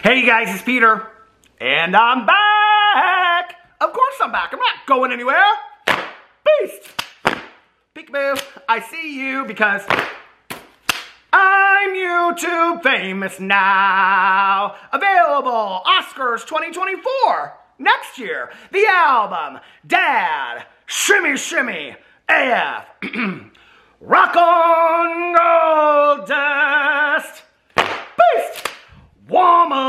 Hey you guys, it's Peter, and I'm back! Of course I'm back, I'm not going anywhere! Beast! Peekaboo, I see you because I'm YouTube famous now! Available, Oscars 2024, next year, the album, Dad, Shimmy Shimmy, AF, Rock on Gold Dust, Beast! Woman!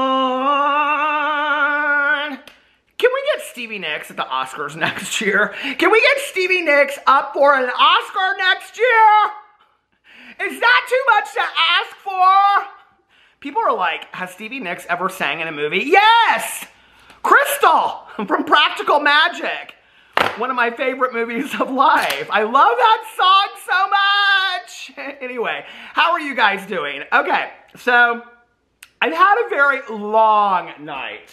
Can we get Stevie Nicks at the Oscars next year? Can we get Stevie Nicks up for an Oscar next year? Is that too much to ask for? People are like, has Stevie Nicks ever sang in a movie? Yes! Crystal from Practical Magic. One of my favorite movies of life. I love that song so much. Anyway, how are you guys doing? Okay, so I've had a very long night.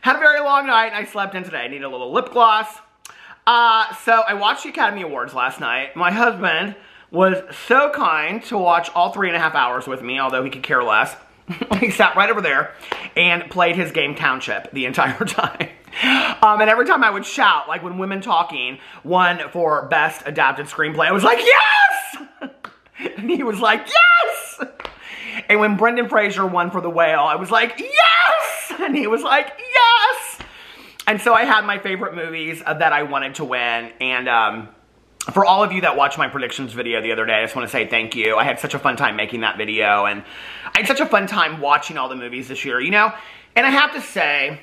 And I slept in today. I need a little lip gloss. So I watched the Academy Awards last night. My husband was so kind to watch all 3.5 hours with me, although he could care less. He sat right over there and played his game Township the entire time. And every time I would shout, like when Women Talking won for Best Adapted Screenplay, I was like, yes! And he was like, yes! And when Brendan Fraser won for The Whale, I was like, yes! And he was like, yes! And so I had my favorite movies that I wanted to win. And for all of you that watched my predictions video the other day, I just want to say thank you. I had such a fun time making that video. And I had such a fun time watching all the movies this year, you know? And I have to say,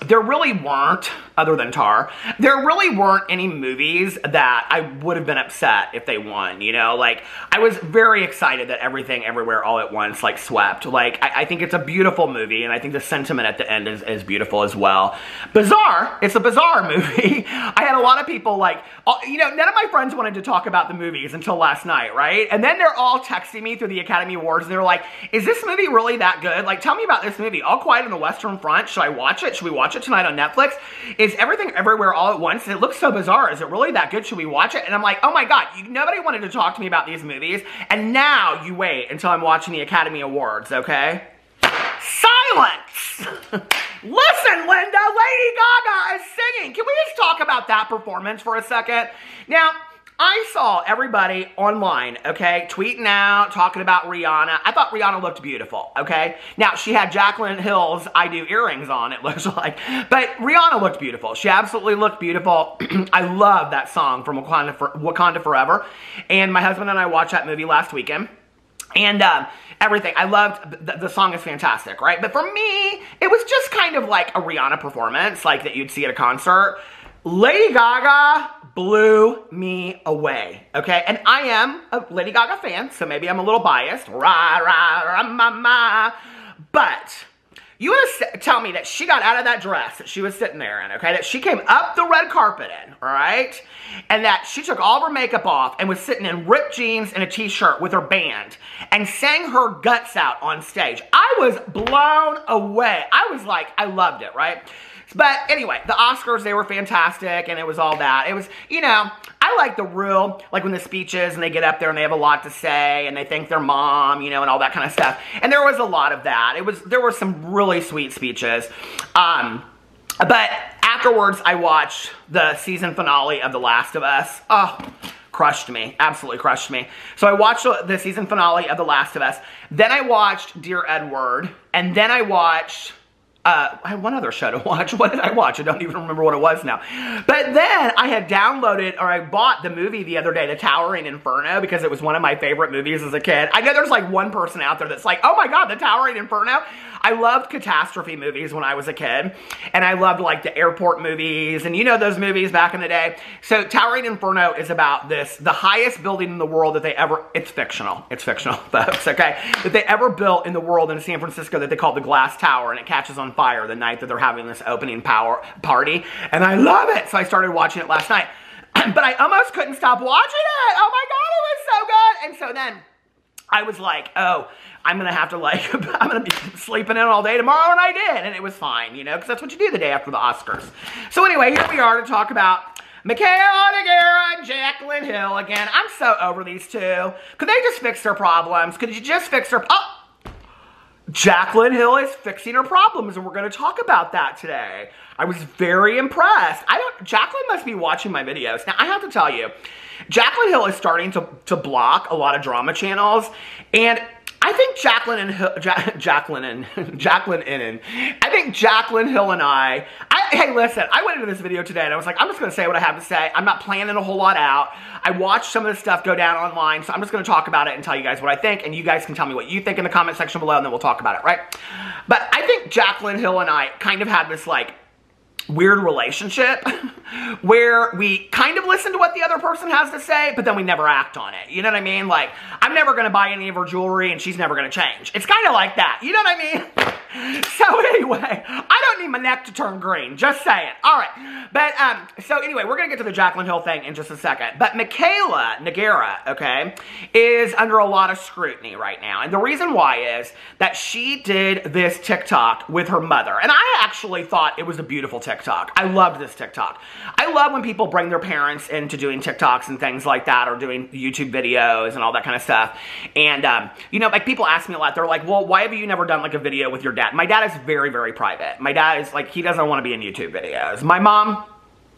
there really weren't, other than Tar, there really weren't any movies that I would have been upset if they won, you know? Like, I was very excited that Everything Everywhere All at Once, like, swept. Like, I think it's a beautiful movie, and I think the sentiment at the end is beautiful as well. Bizarre, it's a bizarre movie. I had a lot of people, like, you know, none of my friends wanted to talk about the movies until last night, right? And then they're all texting me through the Academy Awards, and they're like, is this movie really that good? Like, tell me about this movie. All Quiet on the Western Front, should I watch it? Should we watch it tonight on Netflix? Is Everything Everywhere All at Once? It looks so bizarre. Is it really that good? Should we watch it? And I'm like, oh my god, nobody wanted to talk to me about these movies, and now you wait until I'm watching the Academy Awards, okay? Silence! Listen, Linda, Lady Gaga is singing. Can we just talk about that performance for a second? Now, I saw everybody online, okay, tweeting out, talking about Rihanna. I thought Rihanna looked beautiful, okay? Now, she had Jaclyn Hill's I Do earrings on, it looks like. But Rihanna looked beautiful. She absolutely looked beautiful. I love that song from Wakanda Forever. And my husband and I watched that movie last weekend. And everything. I loved, the song is fantastic, right? But for me, it was just kind of like a Rihanna performance, like that you'd see at a concert. Lady Gaga blew me away, okay? And I am a Lady Gaga fan, so maybe I'm a little biased. Rah, rah, rah, ma, ma. But you want to tell me that she got out of that dress that she was sitting there in, okay? That she came up the red carpet in, all right? And that she took all of her makeup off and was sitting in ripped jeans and a t-shirt with her band and sang her guts out on stage. I was blown away. I was like, I loved it, right? But anyway, the Oscars, they were fantastic, and it was all that. It was, you know, I like the real, like when the speeches, and they get up there and they have a lot to say, and they thank their mom, you know, and all that kind of stuff. And there was a lot of that. There were some really sweet speeches. But afterwards, I watched the season finale of The Last of Us. Oh, crushed me. Absolutely crushed me. So I watched the season finale of The Last of Us. Then I watched Dear Edward, and then I watched I had one other show to watch. What did I watch? I don't even remember what it was now. But then I had downloaded, or I bought the movie the other day, The Towering Inferno, because it was one of my favorite movies as a kid. I know there's like one person out there that's like, oh my god, The Towering Inferno? I loved catastrophe movies when I was a kid. And I loved like the airport movies, and you know those movies back in the day. So Towering Inferno is about this, the highest building in the world that they ever, it's fictional, folks, okay? That they ever built in the world in San Francisco that they call the Glass Tower, and it catches on fire the night that they're having this opening party, and I love it. So I started watching it last night, but I almost couldn't stop watching it. Oh my god, it was so good. And so then I was like, oh, I'm gonna have to like, I'm gonna be sleeping in all day tomorrow, and I did, and it was fine, you know, because that's what you do the day after the Oscars. So anyway, here we are to talk about Mikayla Nogueira and Jaclyn Hill again. I'm so over these two. Could they just fix their problems? Could you just fix their, oh, Jaclyn Hill is fixing her problems, and we're going to talk about that today. I was very impressed. Jaclyn must be watching my videos. Now, I have to tell you, Jaclyn Hill is starting to block a lot of drama channels, and I think Jaclyn Hill and hey, listen, I went into this video today and I was like, I'm just going to say what I have to say. I'm not planning a whole lot out. I watched some of this stuff go down online, so I'm just going to talk about it and tell you guys what I think, and you guys can tell me what you think in the comment section below, and then we'll talk about it, right? But I think Jaclyn Hill and I kind of had this, like, weird relationship where we kind of listen to what the other person has to say, but then we never act on it. You know what I mean? Like, I'm never going to buy any of her jewelry, and she's never going to change. It's kind of like that. You know what I mean? So anyway, I don't need my neck to turn green. Just saying. All right. But, so anyway, we're going to get to the Jaclyn Hill thing in just a second. But Mikayla Nogueira, okay, is under a lot of scrutiny right now. And the reason why is that she did this TikTok with her mother. And I actually thought it was a beautiful TikTok. I loved this TikTok. I love when people bring their parents into doing TikToks and things like that, or doing YouTube videos and all that kind of stuff. And, you know, like, people ask me a lot. They're like, well, why have you never done, like, a video with your dad? My dad is very, very private. My dad is, like, he doesn't want to be in YouTube videos. My mom,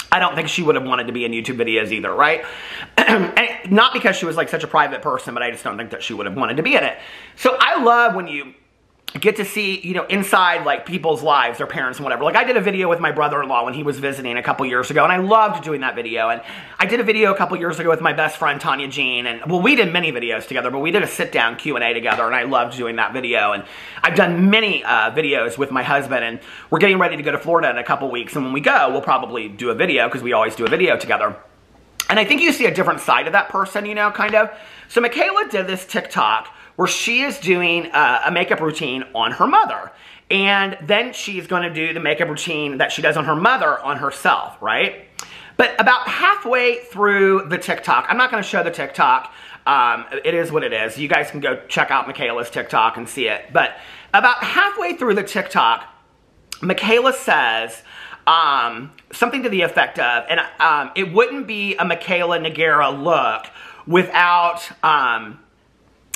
I don't think she would have wanted to be in YouTube videos either, right? And not because she was, like, such a private person, but I just don't think that she would have wanted to be in it. So I love when you get to see, you know, inside, like, people's lives, their parents and whatever. Like, I did a video with my brother-in-law when he was visiting a couple years ago, and I loved doing that video. And I did a video a couple years ago with my best friend, Tanya Jean, and, well, we did many videos together, but we did a sit-down Q&A together, and I loved doing that video. And I've done many videos with my husband, and we're getting ready to go to Florida in a couple weeks, and when we go, we'll probably do a video, because we always do a video together. And I think you see a different side of that person, you know, kind of. So Mikayla did this TikTok where she is doing a makeup routine on her mother. And then she's going to do the makeup routine that she does on her mother on herself, right? But about halfway through the TikTok, I'm not going to show the TikTok. It is what it is. You guys can go check out Mikayla's TikTok and see it. But about halfway through the TikTok, Mikayla says something to the effect of, and it wouldn't be a Mikayla Nogueira look without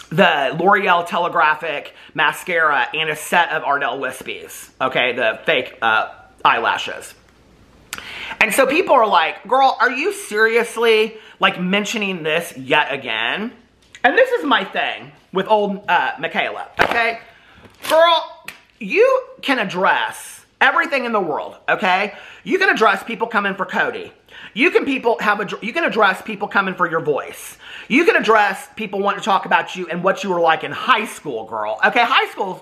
the L'Oreal Telegraphic mascara and a set of Ardell Wispies, okay, the fake eyelashes. And so people are like, girl, are you seriously, like, mentioning this yet again? And this is my thing with old Mikayla, okay? Girl, you can address everything in the world, okay? You can address people coming for Cody. You can address people coming for your voice. You can address people wanting to talk about you and what you were like in high school, girl. Okay, high school's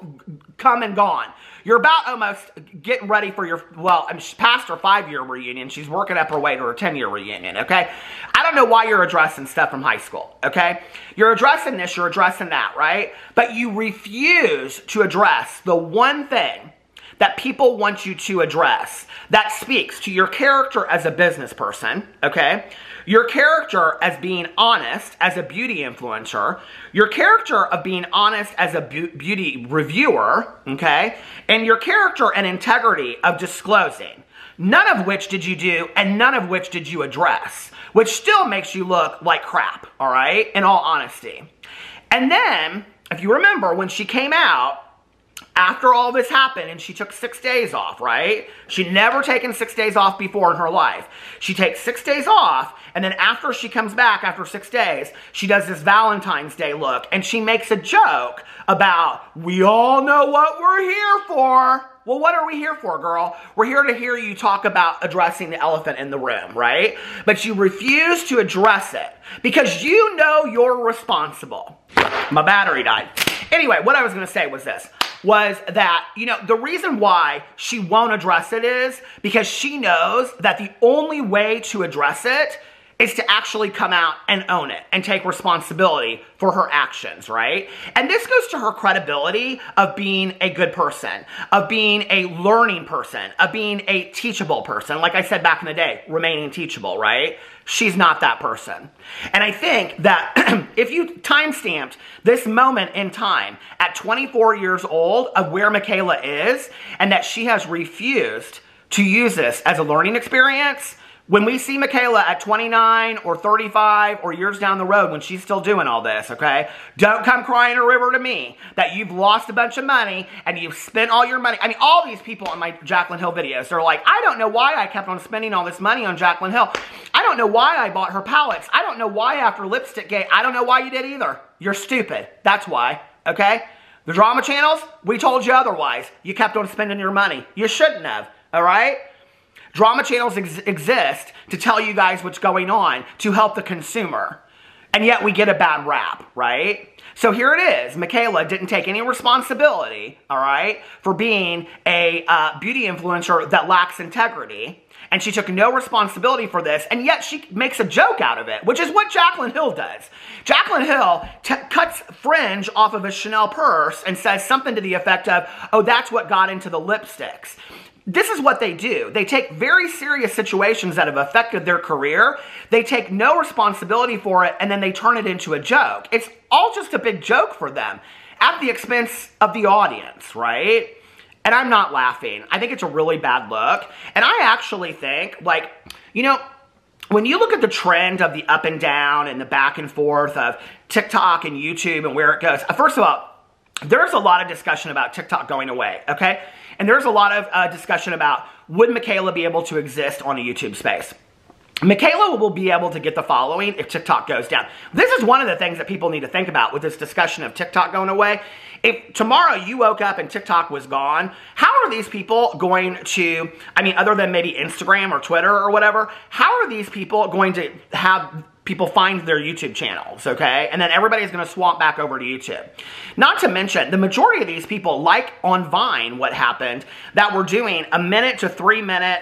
come and gone. You're about almost getting ready for your, well, she's past her 5-year reunion. She's working up her way to her 10-year reunion, okay? I don't know why you're addressing stuff from high school, okay? You're addressing this, you're addressing that, right? But you refuse to address the one thing that people want you to address that speaks to your character as a business person, okay? Your character as being honest as a beauty influencer, your character of being honest as a beauty reviewer, okay? And your character and integrity of disclosing. None of which did you do, and none of which did you address, which still makes you look like crap, all right? In all honesty. And then, if you remember, when she came out, after all this happened, and she took 6 days off, right? She'd never taken 6 days off before in her life. She takes 6 days off, and then after she comes back after 6 days, she does this Valentine's Day look, and she makes a joke about, we all know what we're here for. Well, what are we here for, girl? We're here to hear you talk about addressing the elephant in the room, right? But you refuse to address it because you know you're responsible. My battery died. Anyway, what I was going to say was this. Was that, you know, the reason why she won't address it is because she knows that the only way to address it is to actually come out and own it and take responsibility for her actions, right? And this goes to her credibility of being a good person, of being a learning person, of being a teachable person. Like I said back in the day, remaining teachable, right? She's not that person. And I think that if you time-stamped this moment in time at 24 years old of where Mikayla is, and that she has refused to use this as a learning experience, When we see Mikayla at 29 or 35 or years down the road when she's still doing all this, okay, don't come crying a river to me that you've lost a bunch of money and you've spent all your money. I mean, all these people on my Jaclyn Hill videos, they're like, I don't know why I kept on spending all this money on Jaclyn Hill. I don't know why I bought her palettes. I don't know why after Lipstick Gate. I don't know why you did either. You're stupid. That's why, okay? The drama channels, we told you otherwise. You kept on spending your money. You shouldn't have, all right? Drama channels exist to tell you guys what's going on, to help the consumer. And yet we get a bad rap, right? So here it is. Mikayla didn't take any responsibility, all right, for being a beauty influencer that lacks integrity. And she took no responsibility for this, and yet she makes a joke out of it, which is what Jaclyn Hill does. Jaclyn Hill cuts fringe off of a Chanel purse and says something to the effect of, oh, that's what got into the lipsticks. This is what they do. They take very serious situations that have affected their career, they take no responsibility for it, and then they turn it into a joke. It's all just a big joke for them, at the expense of the audience, right? And I'm not laughing. I think it's a really bad look. And I actually think, like, you know, when you look at the trend of the up and down and the back and forth of TikTok and YouTube and where it goes, first of all, there's a lot of discussion about TikTok going away, okay? And there's a lot of discussion about, would Mikayla be able to exist on a YouTube space? Mikayla will be able to get the following if TikTok goes down. This is one of the things that people need to think about with this discussion of TikTok going away. If tomorrow you woke up and TikTok was gone, how are these people going to, I mean, other than maybe Instagram or Twitter or whatever, how are these people going to have people find their YouTube channels, okay? And then everybody's gonna swamp back over to YouTube. Not to mention, the majority of these people, like on Vine, what happened, that were doing a minute to 3 minute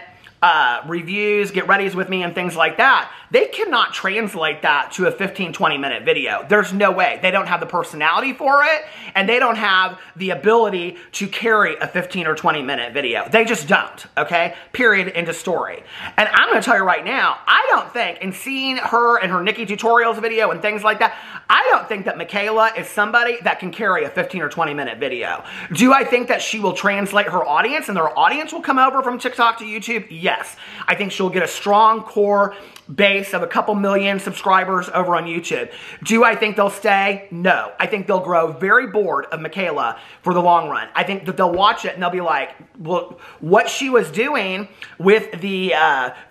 reviews, get readies with me and things like that, they cannot translate that to a 15-20 minute video. There's no way. They don't have the personality for it, and they don't have the ability to carry a 15 or 20 minute video. They just don't, okay? Period, end of story. And I'm gonna tell you right now, I don't think, in seeing her and her Nikki tutorials video and things like that, I don't think that Mikayla is somebody that can carry a 15 or 20 minute video. Do I think that she will translate her audience and their audience will come over from TikTok to YouTube? Yes. I think she'll get a strong core base of a couple million subscribers over on YouTube. Do I think they'll stay? No. I think they'll grow very bored of Mikayla for the long run. I think that they'll watch it and they'll be like, well, what she was doing with the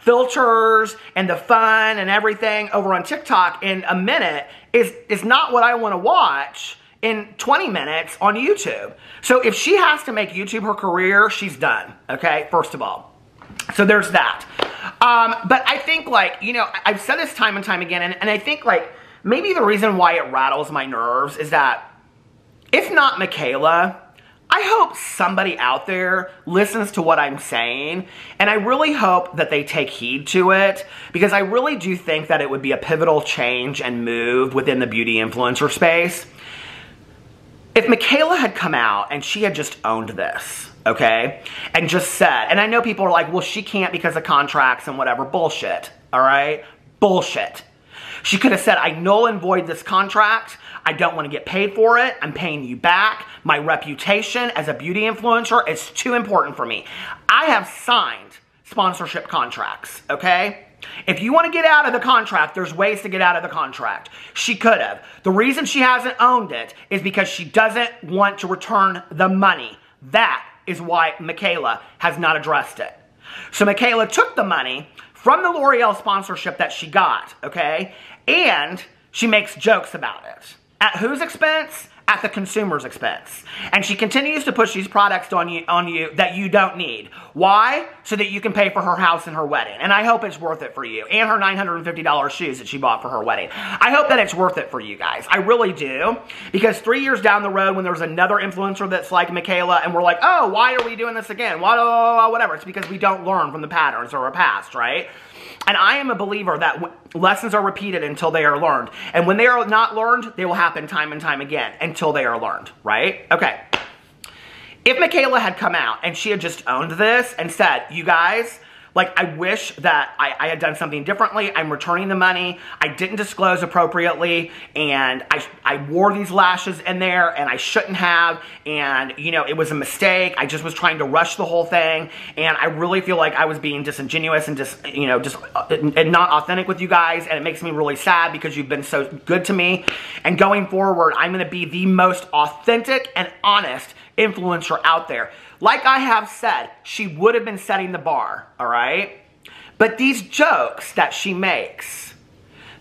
filters and the fun and everything over on TikTok in a minute is not what I want to watch in 20 minutes on YouTube. So if she has to make YouTube her career, she's done, okay, first of all. So there's that. But I think, like, you know, I've said this time and time again, and I think, like, maybe the reason why it rattles my nerves is that, if not Mikayla, I hope somebody out there listens to what I'm saying, and I really hope that they take heed to it, because I really do think that it would be a pivotal change and move within the beauty influencer space. If Mikayla had come out and she had just owned this, okay, and just said, and I know people are like, well, she can't because of contracts and whatever. Bullshit, all right? Bullshit. She could have said, I null and void this contract. I don't want to get paid for it. I'm paying you back. My reputation as a beauty influencer is too important for me. I have signed sponsorship contracts, okay? If you want to get out of the contract, there's ways to get out of the contract. She could have. The reason she hasn't owned it is because she doesn't want to return the money. That is why Mikayla has not addressed it. So Mikayla took the money from the L'Oreal sponsorship that she got, okay? And she makes jokes about it. At whose expense? At the consumer's expense. And she continues to push these products on you that you don't need. Why? So that you can pay for her house and her wedding. And I hope it's worth it for you. And her $950 shoes that she bought for her wedding. I hope that it's worth it for you guys. I really do. Because 3 years down the road, when there's another influencer that's like Mikayla, and we're like, oh, why are we doing this again? Whatever. It's because we don't learn from the patterns of our past, right? And I am a believer that lessons are repeated until they are learned. And when they are not learned, they will happen time and time again until they are learned, right? Okay. If Mikayla had come out and she had just owned this and said, you guys, Like, I wish that I had done something differently. I'm returning the money. I didn't disclose appropriately, and I wore these lashes in there, and I shouldn't have, and, you know, it was a mistake. I just was trying to rush the whole thing, and I really feel like I was being disingenuous and just, you know, and not authentic with you guys, and it makes me really sad because you've been so good to me. And going forward, I'm going to be the most authentic and honest influencer out there. Like I have said, she would have been setting the bar, all right? But these jokes that she makes,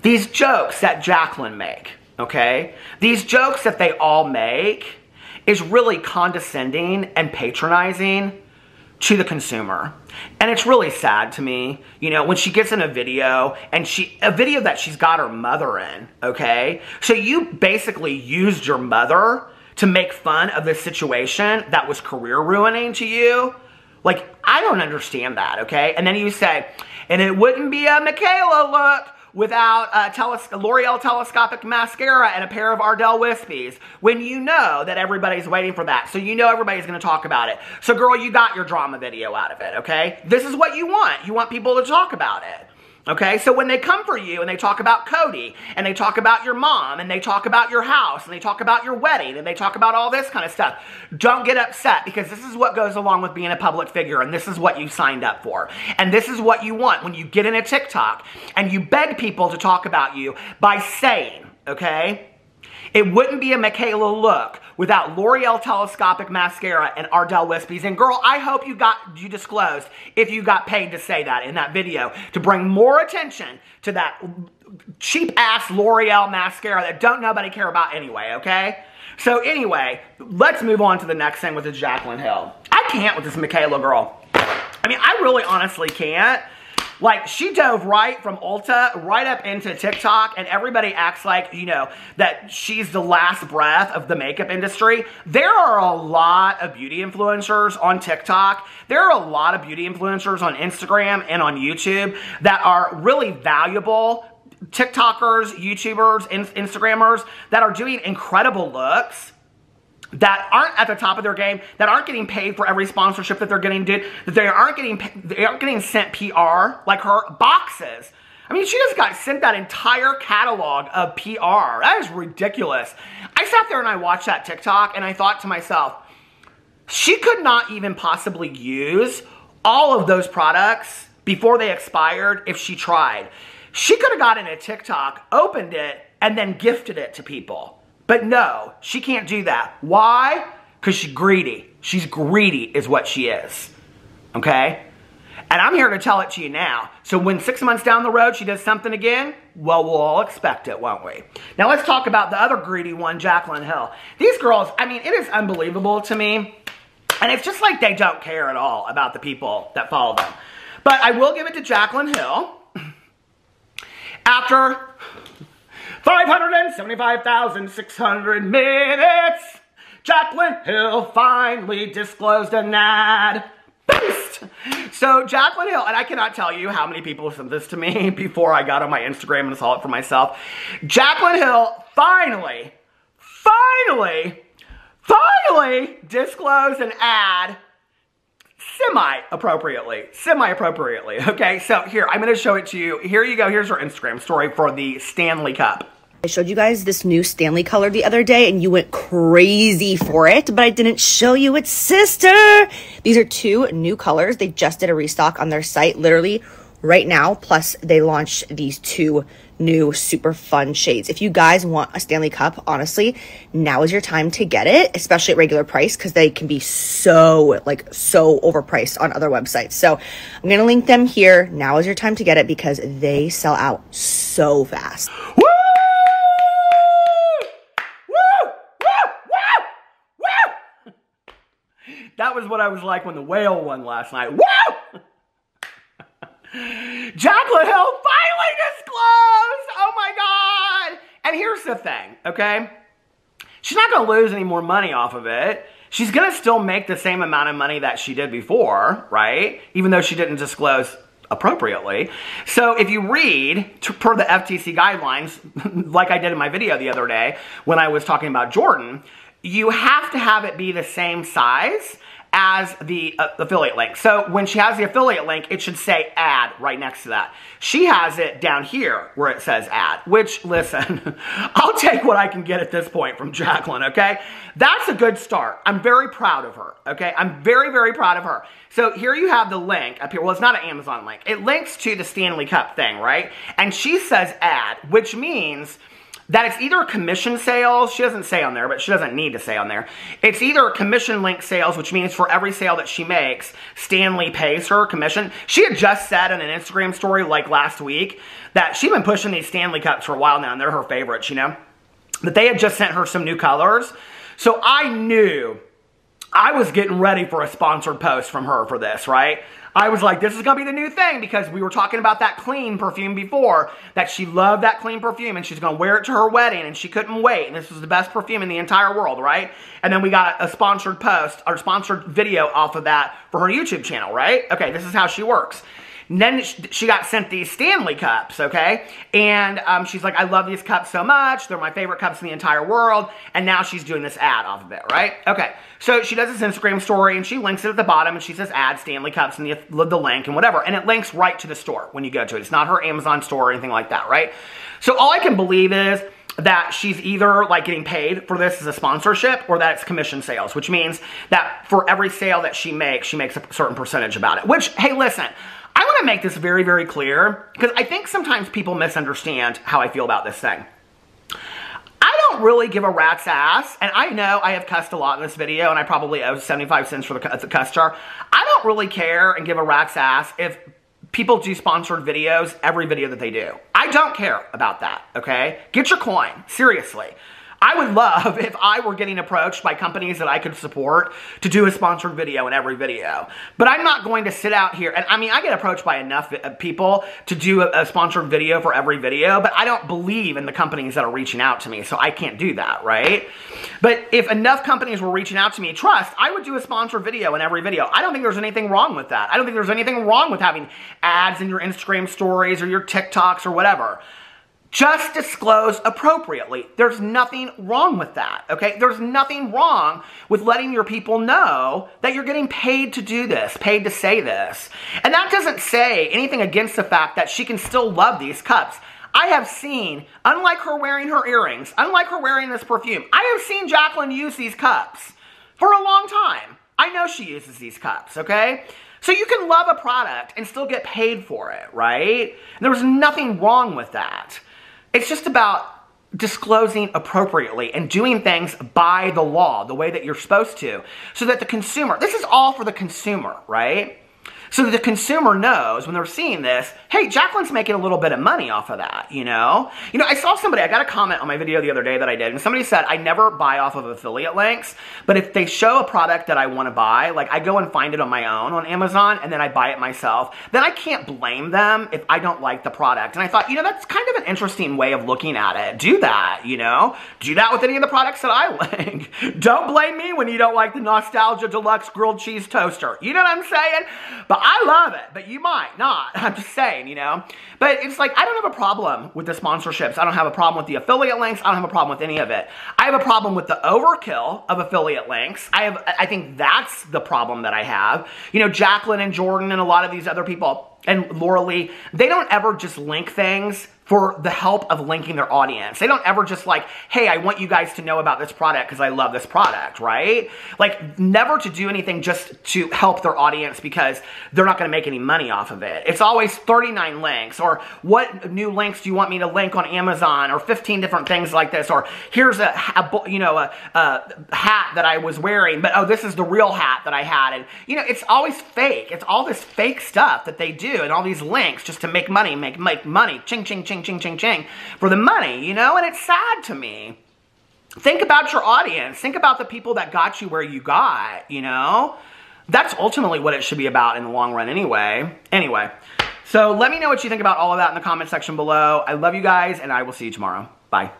these jokes that Jaclyn make, okay? These jokes that they all make is really condescending and patronizing to the consumer. And it's really sad to me, you know, when she gets in a video, and a video that she's got her mother in, okay? So you basically used your mother to make fun of this situation that was career ruining to you. Like, I don't understand that, okay? And then you say, and it wouldn't be a Mikayla look without L'Oreal telescopic mascara and a pair of Ardell Wispies, when you know that everybody's waiting for that. So you know everybody's going to talk about it. So girl, you got your drama video out of it, okay? This is what you want. You want people to talk about it. Okay, so when they come for you and they talk about Cody, and they talk about your mom, and they talk about your house, and they talk about your wedding, and they talk about all this kind of stuff, don't get upset, because this is what goes along with being a public figure, and this is what you signed up for. And this is what you want when you get in a TikTok and you beg people to talk about you by saying, okay, it wouldn't be a Mikayla look without L'Oreal telescopic mascara and Ardell Wispies. And girl, I hope you disclosed if you got paid to say that in that video, to bring more attention to that cheap ass L'Oreal mascara that don't nobody care about anyway, okay? So anyway, let's move on to the next thing with the Jaclyn Hill. I can't with this Mikayla girl. I mean, I really honestly can't. Like, she dove right from Ulta right up into TikTok, and everybody acts like, you know, that she's the last breath of the makeup industry. There are a lot of beauty influencers on TikTok. There are a lot of beauty influencers on Instagram and on YouTube that are really valuable TikTokers, YouTubers, Instagrammers that are doing incredible looks, that aren't at the top of their game, that aren't getting paid for every sponsorship that they're getting, that they aren't getting sent PR like her boxes. I mean, she just got sent that entire catalog of PR. That is ridiculous. I sat there and I watched that TikTok and I thought to myself, she could not even possibly use all of those products before they expired if she tried. She could have gotten a TikTok, opened it, and then gifted it to people. But no, she can't do that. Why? Because she's greedy. She's greedy is what she is. Okay? And I'm here to tell it to you now. So when 6 months down the road she does something again, well, we'll all expect it, won't we? Now let's talk about the other greedy one, Jaclyn Hill. These girls, I mean, it is unbelievable to me. And it's just like they don't care at all about the people that follow them. But I will give it to Jaclyn Hill. After 575,600 minutes, Jaclyn Hill finally disclosed an ad. Boost! So Jaclyn Hill, and I cannot tell you how many people sent this to me before I got on my Instagram and saw it for myself. Jaclyn Hill finally disclosed an ad semi-appropriately, okay? So here, I'm gonna show it to you. Here you go, here's her Instagram story for the Stanley Cup. I showed you guys this new Stanley color the other day and you went crazy for it, but I didn't show you its sister. These are two new colors. They just did a restock on their site literally right now. Plus they launched these two new super fun shades. If you guys want a Stanley Cup, honestly, now is your time to get it, especially at regular price, because they can be so overpriced on other websites. So I'm going to link them here. Now is your time to get it because they sell out so fast. Woo! That was what I was like when the whale won last night. Woo! Jaclyn Hill finally disclosed! Oh my God! And here's the thing, okay? She's not going to lose any more money off of it. She's going to still make the same amount of money that she did before, right? Even though she didn't disclose appropriately. So if you read, per the FTC guidelines, like I did in my video the other day when I was talking about Jordan, you have to have it be the same size as the affiliate link. So when she has the affiliate link, it should say ad right next to that. She has it down here where it says ad, which, listen, I'll take what I can get at this point from Jaclyn, okay? That's a good start. I'm very proud of her, okay? I'm very, very proud of her. So here you have the link up here. Well, it's not an Amazon link. It links to the Stanley Cup thing, right? And she says ad, which means that it's either commission sales, she doesn't say on there, but she doesn't need to say on there. It's either commission link sales, which means for every sale that she makes, Stanley pays her commission. She had just said in an Instagram story like last week that she'd been pushing these Stanley Cups for a while now, and they're her favorites, you know? That they had just sent her some new colors. So I knew I was getting ready for a sponsored post from her for this, right? I was like, this is going to be the new thing, because we were talking about that clean perfume before, that she loved that clean perfume and she's going to wear it to her wedding and she couldn't wait. And this was the best perfume in the entire world, right? And then we got a sponsored post or sponsored video off of that for her YouTube channel, right? Okay, this is how she works. And then she got sent these Stanley Cups, okay? And she's like, I love these cups so much. They're my favorite cups in the entire world. And now she's doing this ad off of it, right? Okay, so she does this Instagram story and she links it at the bottom and she says add Stanley Cups and the link and whatever. And it links right to the store when you go to it. It's not her Amazon store or anything like that, right? So all I can believe is that she's either like getting paid for this as a sponsorship or that it's commission sales, which means that for every sale that she makes a certain percentage about it. Which, hey, listen, I want to make this very, very clear, because I think sometimes people misunderstand how I feel about this thing. I don't really give a rat's ass, and I know I have cussed a lot in this video, and I probably owe 75 cents for the cuss jar. I don't really care and give a rat's ass if people do sponsored videos, every video that they do. I don't care about that, okay? Get your coin, seriously. I would love if I were getting approached by companies that I could support to do a sponsored video in every video. But I'm not going to sit out here, and I mean, I get approached by enough people to do a sponsored video for every video, but I don't believe in the companies that are reaching out to me, so I can't do that, right? But if enough companies were reaching out to me, trust, I would do a sponsored video in every video. I don't think there's anything wrong with that. I don't think there's anything wrong with having ads in your Instagram stories or your TikToks or whatever. Just disclose appropriately. There's nothing wrong with that, okay? There's nothing wrong with letting your people know that you're getting paid to do this, paid to say this. And that doesn't say anything against the fact that she can still love these cups. I have seen, unlike her wearing her earrings, unlike her wearing this perfume, I have seen Jaclyn use these cups for a long time. I know she uses these cups, okay? So you can love a product and still get paid for it, right? And there's nothing wrong with that. It's just about disclosing appropriately and doing things by the law, the way that you're supposed to, so that the consumer, this is all for the consumer, right? So that the consumer knows when they're seeing this, hey, Jaclyn's making a little bit of money off of that, you know? You know, I saw somebody, I got a comment on my video the other day that I did, and somebody said, I never buy off of affiliate links, but if they show a product that I want to buy, like I go and find it on my own on Amazon, and then I buy it myself, then I can't blame them if I don't like the product. And I thought, you know, that's kind of an interesting way of looking at it. Do that, you know? Do that with any of the products that I like. Don't blame me when you don't like the Nostalgia Deluxe Grilled Cheese Toaster. You know what I'm saying? But I love it, but you might not. I'm just saying, you know? But it's like, I don't have a problem with the sponsorships. I don't have a problem with the affiliate links. I don't have a problem with any of it. I have a problem with the overkill of affiliate links. I think that's the problem that I have. You know, Jaclyn and Jordan and a lot of these other people, and Laura Lee, they don't ever just link things for the help of linking their audience. They don't ever just like, hey, I want you guys to know about this product because I love this product, right? Like, never to do anything just to help their audience because they're not going to make any money off of it. It's always 39 links, or what new links do you want me to link on Amazon, or 15 different things like this, or here's a hat that I was wearing, but oh, this is the real hat that I had. And, you know, it's always fake. It's all this fake stuff that they do, and all these links just to make money, make money, ching, ching, ching, ching, ching, ching, for the money, you know? And it's sad to me. Think about your audience. Think about the people that got you where you got, you know? That's ultimately what it should be about in the long run anyway. Anyway, so let me know what you think about all of that in the comment section below. I love you guys, and I will see you tomorrow. Bye.